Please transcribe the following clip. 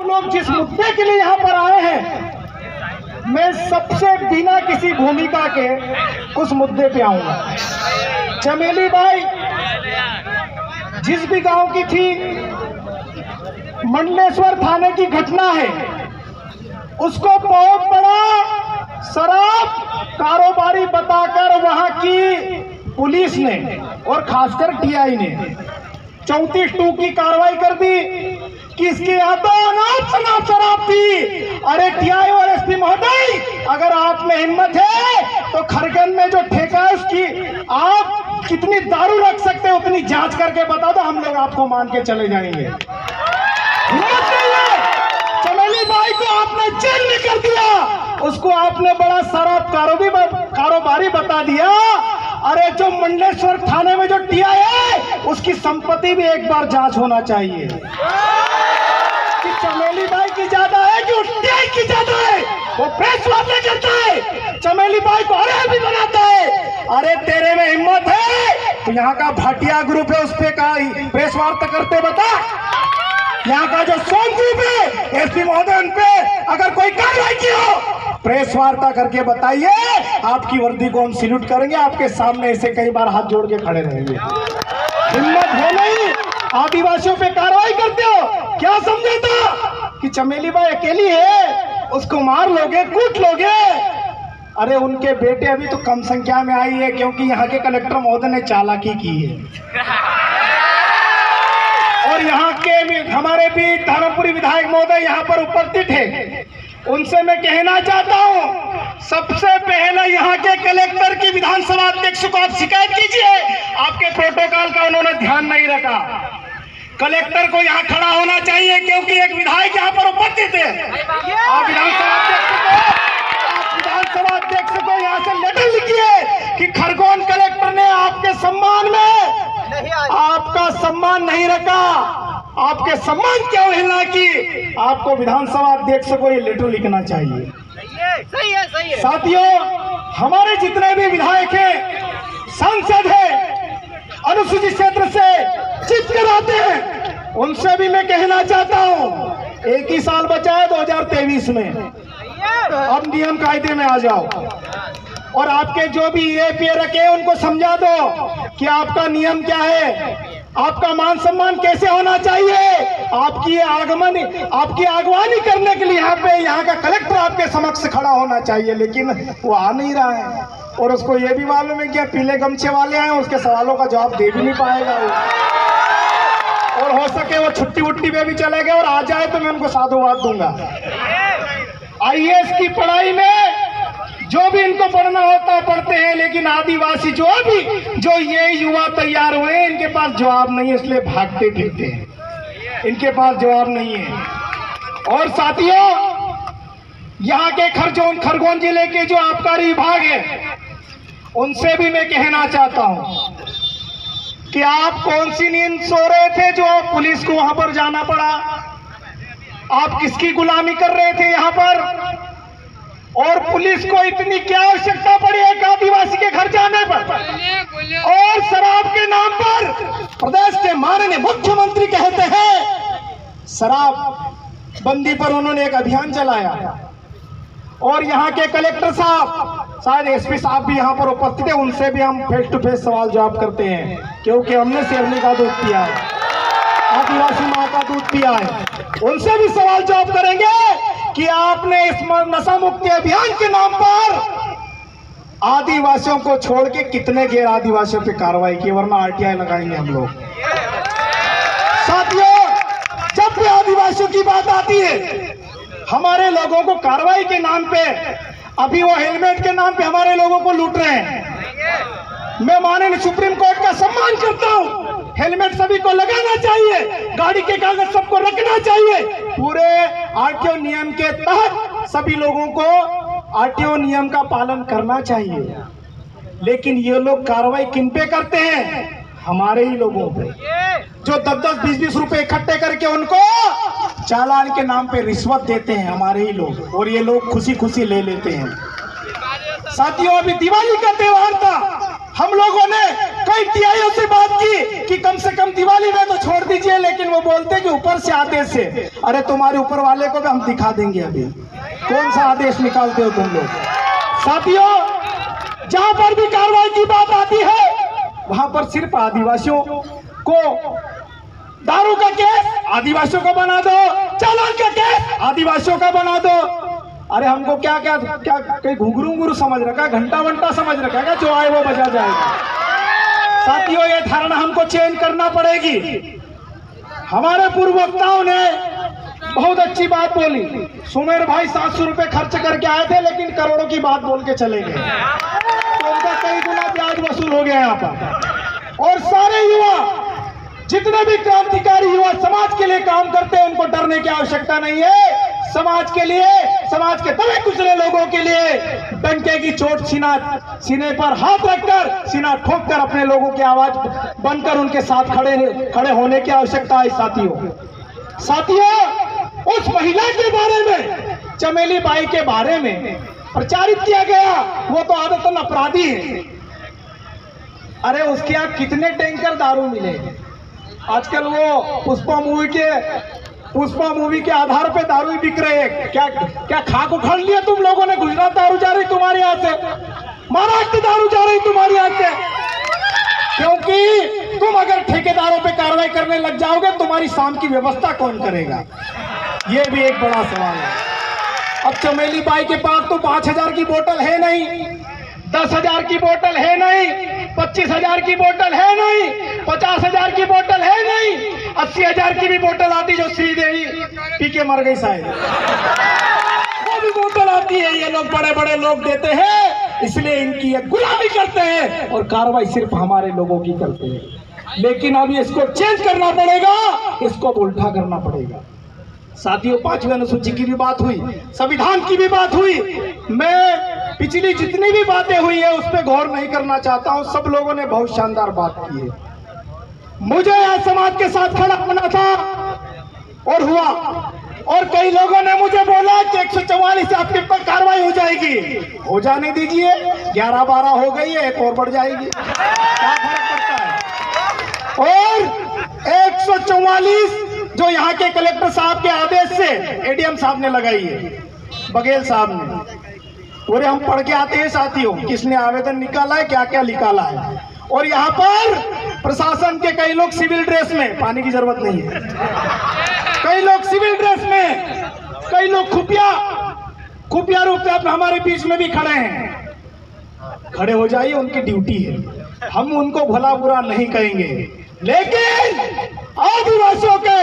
लोग जिस मुद्दे के लिए यहाँ पर आए हैं, मैं सबसे बिना किसी भूमिका के उस मुद्दे पे आऊंगा। चमेली बाई जिस भी गांव की थी, मंडलेश्वर थाने की घटना है, उसको बहुत बड़ा शराब कारोबारी बताकर वहां की पुलिस ने और खासकर टीआई ने 34(2) की कार्रवाई कर दी कि इसके यहाँ तो अनाप शराब थी। अरे टीआई और एसपी महोदय, अगर आप में हिम्मत है तो खरगन में जो ठेका है उसकी आप कितनी दारू रख सकते हैं उतनी जांच करके बता दो, हम लोग आपको मान के चले जाएंगे। हिम्मत नहीं है। चमेली बाई को आपने जेल में कर दिया, उसको आपने बड़ा शराब कारोबारी बता दिया। अरे जो मंडलेश्वर थाने में जो टीआई है उसकी संपत्ति भी एक बार जांच होना चाहिए कि चमेली बाई की ज्यादा है कि टीआई की ज्यादा है। वो प्रेस वार्ता करता है, चमेली बाई को अरे भी बनाता है। अरे तेरे में हिम्मत है तो यहाँ का भाटिया ग्रुप है उस पे का प्रेस वार्ता करते बता। यहाँ का जो सोम ग्रुप है एसपी महोदय उन पे अगर कोई कार्रवाई की हो प्रेस वार्ता करके बताइए, आपकी वर्दी को हम सैल्यूट करेंगे, आपके सामने ऐसे कई बार हाथ जोड़ के खड़े रहेंगे। हिम्मत है नहीं, आदिवासियों पे कार्रवाई करते हो। क्या समझे था कि चमेली बाई अकेली है, उसको मार लोगे, कूट लोगे? अरे उनके बेटे अभी तो कम संख्या में आई है क्योंकि यहाँ के कलेक्टर महोदय ने चालाकी की है। और यहाँ के हमारे भी धर्मपुरी विधायक महोदय यहाँ पर उपस्थित है, उनसे मैं कहना चाहता हूँ, सबसे पहले यहाँ के कलेक्टर की विधानसभा अध्यक्ष को आप शिकायत कीजिए, आपके प्रोटोकॉल का उन्होंने ध्यान नहीं रखा। कलेक्टर को यहाँ खड़ा होना चाहिए क्योंकि एक विधायक यहाँ पर उपस्थित है। आप विधानसभा अध्यक्ष को यहाँ से लेटर लिखिए कि खरगोन कलेक्टर ने आपके सम्मान में आपका सम्मान नहीं रखा, आपके सम्मान क्या हिलना की आपको विधानसभा अध्यक्ष को ये लेटर लिखना चाहिए। सही है। साथियों, हमारे जितने भी विधायक हैं, सांसद हैं, अनुसूचित क्षेत्र से जीत कर आते हैं, उनसे भी मैं कहना चाहता हूं, एक ही साल बचा है 2023 में, अब नियम कायदे में आ जाओ और आपके जो भी ये रखे उनको समझा दो कि आपका नियम क्या है, आपका मान सम्मान कैसे होना चाहिए। आपकी आगवानी करने के लिए यहाँ का कलेक्टर आपके समक्ष खड़ा होना चाहिए, लेकिन वो आ नहीं रहा है और उसको ये भी मालूम है कि पीले गमछे वाले हैं, उसके सवालों का जवाब दे भी नहीं पाएगा वो। और हो सके वो छुट्टी वुट्टी में भी चले गए और आ जाए तो मैं उनको साधुवाद दूंगा। आईएएस की पढ़ाई में जो भी इनको पढ़ना होता है पढ़ते हैं, लेकिन आदिवासी जो ये युवा तैयार हुए हैं इनके पास जवाब नहीं है, इसलिए भागते फिरते हैं, इनके पास जवाब नहीं है। और साथियों, यहाँ के खरगोन जिले के जो आबकारी विभाग है उनसे भी मैं कहना चाहता हूँ कि आप कौन सी नींद सो रहे थे जो पुलिस को वहां पर जाना पड़ा? आप किसकी गुलामी कर रहे थे यहाँ पर? और पुलिस को इतनी क्या आवश्यकता पड़ी एक आदिवासी के घर जाने पर? और शराब के नाम पर प्रदेश के माननीय मुख्यमंत्री कहते हैं शराब बंदी पर उन्होंने एक अभियान चलाया और यहाँ के कलेक्टर साहब, शायद एसपी साहब भी यहाँ पर उपस्थित है, उनसे भी हम फेस टू फेस सवाल जवाब करते हैं क्योंकि हमने शेरनी का दूध पिया है, आदिवासी माँ का दूध पिया है। उनसे भी सवाल जवाब करेंगे कि आपने इस नशा मुक्ति अभियान के नाम पर आदिवासियों को छोड़ के कितने गैर आदिवासियों पे कार्रवाई की, वरना आरटीआई लगाएंगे हम लोग। साथियों, जब भी आदिवासियों की बात आती है हमारे लोगों को कार्रवाई के नाम पे, अभी वो हेलमेट के नाम पे हमारे लोगों को लूट रहे हैं। मैं माननीय सुप्रीम कोर्ट का सम्मान करता हूं, हेलमेट सभी को लगाना चाहिए, गाड़ी के कागज सबको रखना चाहिए, पूरे आरटीओ नियम के तहत सभी लोगों को आरटीओ नियम का पालन करना चाहिए। लेकिन ये लोग कार्रवाई किन पे करते हैं? हमारे ही लोगों पे, जो 10-10, 20-20 रुपए इकट्ठे करके उनको चालान के नाम पे रिश्वत देते हैं हमारे ही लोग, और ये लोग खुशी खुशी ले लेते हैं। साथियों, अभी दिवाली का त्योहार था, हम लोगों ने कई टीआईओ से बात की कि कम से कम दिवाली में तो छोड़ दीजिए, लेकिन वो बोलते कि ऊपर से आदेश है। अरे तुम्हारे ऊपर वाले को भी हम दिखा देंगे, अभी कौन सा आदेश निकालते हो तुम लोग। साथियों, जहां पर भी कार्रवाई की बात आती है वहां पर सिर्फ आदिवासियों को, दारू का केस आदिवासियों का बना दो, चालान का केस आदिवासियों का बना दो। अरे हमको क्या क्या क्या कहीं घुंघरू समझ रखा, घंटा वंटा समझ रखा है, जो आए वो बजा जाएगा। साथियों, ये धारणा हमको चेंज करना पड़ेगी। हमारे पूर्व वक्ताओं ने बहुत अच्छी बात बोली। सुमेर भाई 700 रुपए खर्च करके आए थे, लेकिन करोड़ों की बात बोल के चले गए, तो उनका कई गुना ब्याज वसूल हो गया यहाँ पर। और सारे युवा, जितने भी क्रांतिकारी युवा समाज के लिए काम करते हैं, उनको डरने की आवश्यकता नहीं है। समाज के लिए, समाज के दबे कुचले लोगों के लिए डंके की चोट सीने पर हाथ रखकर, सीना ठोककर अपने लोगों की आवाज बनकर उनके साथ खड़े होने की आवश्यकता है। साथियों, उस महिला के बारे में, चमेली बाई के बारे में प्रचारित किया गया, वो तो आदतन अपराधी है। अरे उसके यहाँ कितने टैंकर दारू मिले। आजकल वो पुष्पा मूवी के आधार पे दारू बिक रहे हैं। क्या खाक उखाड़ लिया तुम लोगों ने। गुजरात दारू जा रही तुम्हारे यहाँ से, महाराष्ट्र दारू जा रही तुम्हारे यहाँ से, क्योंकि तुम अगर ठेकेदारों पे कार्रवाई करने लग जाओगे, तुम्हारी शाम की व्यवस्था कौन करेगा, ये भी एक बड़ा सवाल है। अब चमेली बाई के पास तो 5,000 की बोतल है नहीं, 10,000 की बोतल है नहीं, 25,000 की बोतल है नहीं, 50,000 की बोतल है नहीं, 80,000 की भी बोतल आती जो श्रीदेवी पी के मर गई शायद, वो भी बोतल आती है। ये लोग बड़े बड़े लोग देते हैं, इसलिए इनकी ये गुलामी करते हैं और कार्रवाई सिर्फ हमारे लोगों की करते हैं। लेकिन अब इसको चेंज करना पड़ेगा, इसको उल्टा करना पड़ेगा। साथियों, 5वीं अनुसूची की भी बात हुई, संविधान की भी बात हुई। मैं पिछली जितनी भी बातें हुई है उस पर गौर नहीं करना चाहता हूं। सब लोगों ने बहुत शानदार बात की है। मुझे आज समाज के साथ खड़ा होना था और हुआ, और कई लोगों ने मुझे बोला कि 144 से आपके पर कार्रवाई हो जाएगी। हो जाने दीजिए, 11-12 हो गई है, एक और बढ़ जाएगी, क्या फर्क पड़ता है। और 144 जो यहाँ के कलेक्टर साहब के आदेश से एडीएम साहब ने लगाई है, बघेल साहब ने। और हम पढ़ के आते हैं साथियों, किसने आवेदन निकाला है, क्या क्या निकाला है। और यहाँ पर प्रशासन के कई लोग सिविल ड्रेस में, पानी की जरूरत नहीं है, कई लोग सिविल ड्रेस में, कई लोग खुफिया रूप से हमारे बीच में भी खड़े हैं। खड़े हो जाइए, उनकी ड्यूटी है, हम उनको भला बुरा नहीं कहेंगे। लेकिन आदिवासियों के